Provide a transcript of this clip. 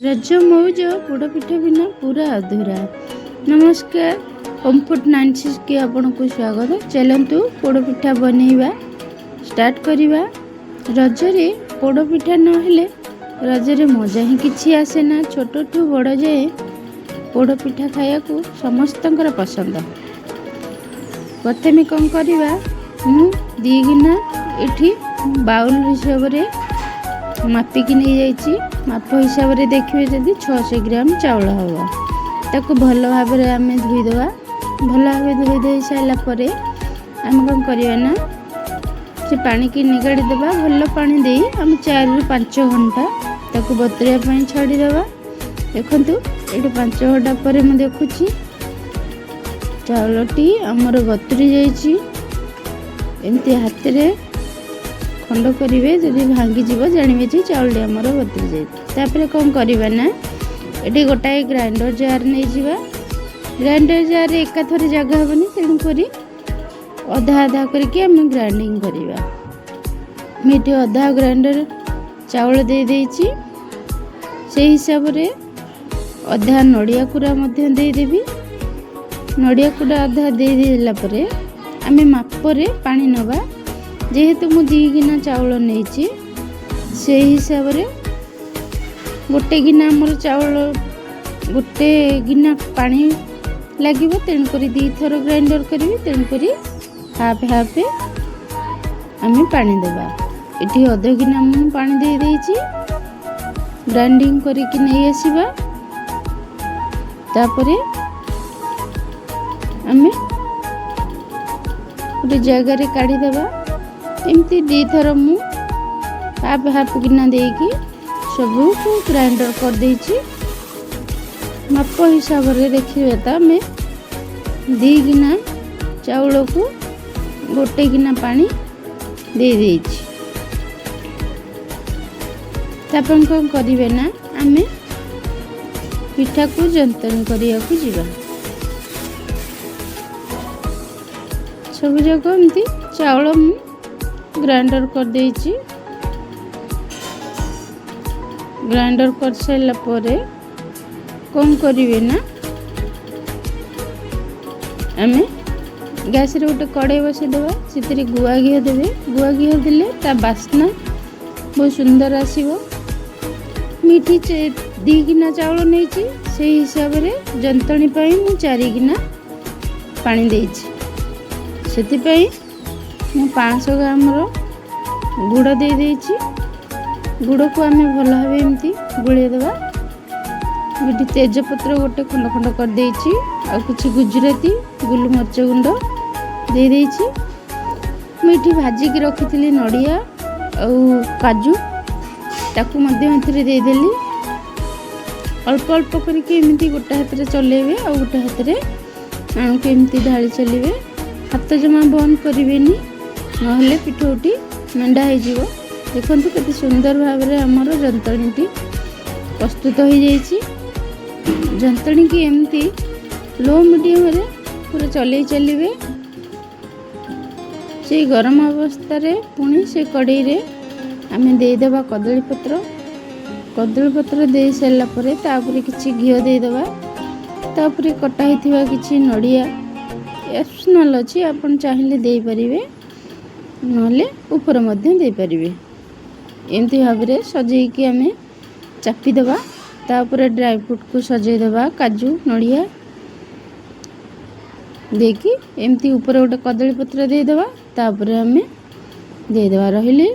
रज मौज पोड़पिठा बिना पूरा अधूरा। नमस्कार, कम्फर्ट 96 के आपन को स्वागत। चलतु पोड़पिठा बनैबा स्टार्ट करिबा। रजरे पोड़पिठा नहेले रजरे मजा ही किछि आसे ना। छोट ठू बड़ जाए पोड़पिठा खाया को समस्तंकर पसंद। प्रथमे कौन करिबा, मु दी गिना एठी बाउल हिसाब रे मापिकी नहीं जाइए। माप हिसाब से देखिए जदि 600 ग्राम चाउल हम ताको भल भाव आम धोईदे। भल भाव धोई दे सारापर आम कौन करवा ना से पानी की निगाड़ी देवा। भल पानी दे आम 4 ରୁ 5 घंटा ताको बतुरिया छाड़ीदेवा। देखु ये 5 घंटा पर मुझे देखुची चाउलटी आमर बतुरी जामती। हाथ में खंड करेंगे, जदि भांगी जीव जानवे जे चाउल आमर बतुरी जाए। कौन करवा ना ये गोटाए ग्राइंडर जार नहीं जावा। ग्राइंडर जार एका थरे जगह हेनी, तेणुक अधा अधा करके आम ग्राइंडिंग करवा। मुझे अधा ग्राइंडर चाउल दे देइछि। से हिसाब रे अधा नड़िया कूरा देदेवी। नड़िया कूरा अधा दे देला परे आमे मापरे पानी नवा। जेहेतु मु 2 गिना चाउल नहीं से हिसाब रे गोटे गिना आमर चाउल गोटे गिना पानी लगे। तेणुक 2 थर ग्राइंडर करी। तेणुक हाफ हाफ आम पानी देवा। ये अध गिना मु पानी दे देइछि। ग्राइंडिंग करके नहीं आसवा। तापरे आम गोटे जगार काढ़ीदेवा। एमती 2 थर मु हाफ हाफ गिना देकी सबू को ग्राइंडर कर देइछि। माप हिसाब रे देखिए तो आम 2 गिना चाउल को गोटे गिना पानी दे देइछि। तापर कौन करिवे ना आम पिठा को जंतनी करिया को जीवा। सब जगह एमती चाउल ग्राइंडर कर देइछि। ग्राइंडर कर सारा पर कौन करिवे ना आम गैस रे गोटे कड़ाई बसईदेवा। से गुआ घी देवे। गुआ घी देले ता बास्ना बहुत सुंदर आसीबो। मीठी 2 गिना चाउल नहीं से हिसाब रे जंतनी पाई मु 4 गिना पानी देइछि। सेतिपाई मु 500 ग्राम गुड़ दे देइछि। गुड़ को आम भल भाव एमती गुलेदेवा। ये तेजपत्र गोटे खंड खंड कर देइछि। आ किछि गुजराती गोलमरीच गुंड दे देइछि। मुझे भाजिक रखी नड़िया और काजू ताकू मध्य देदेली। अल्प अल्प करके एमती गोटे हाथ में चलेबे और गोटे हाथ में आणु को एमती ढाली चलिए। हाथ जमा बंद करेनि नहले पिठौटी मेंढा हो। देखु केते सुंदर भाव में आमर जंतणी प्रस्तुत हो जाइए। जंतणी की एमती लो मीडियम रे पूरा चले चलिए। से गरम अवस्था रे पुणी से कड़ाई रे आम देदेवा कदली पत्र। कदली पत्र दे सारा पर तापर किछि घी देदेवा। तापर कटा होइथिबा किछि नड़िया ऑप्शनल अच्छी, आपन चाहिए दे पारिबे नहले ऊपर मध्य दे पारिबे। एमती भाव में सजेकी आम चापीदेवा। तापर ड्राई फ्रूट को सजेदेवा। काजू नड़िया देकी एमती ऊपर गोटे कदली पत्र देदेवा। तापर आम देदेवा। रहिले।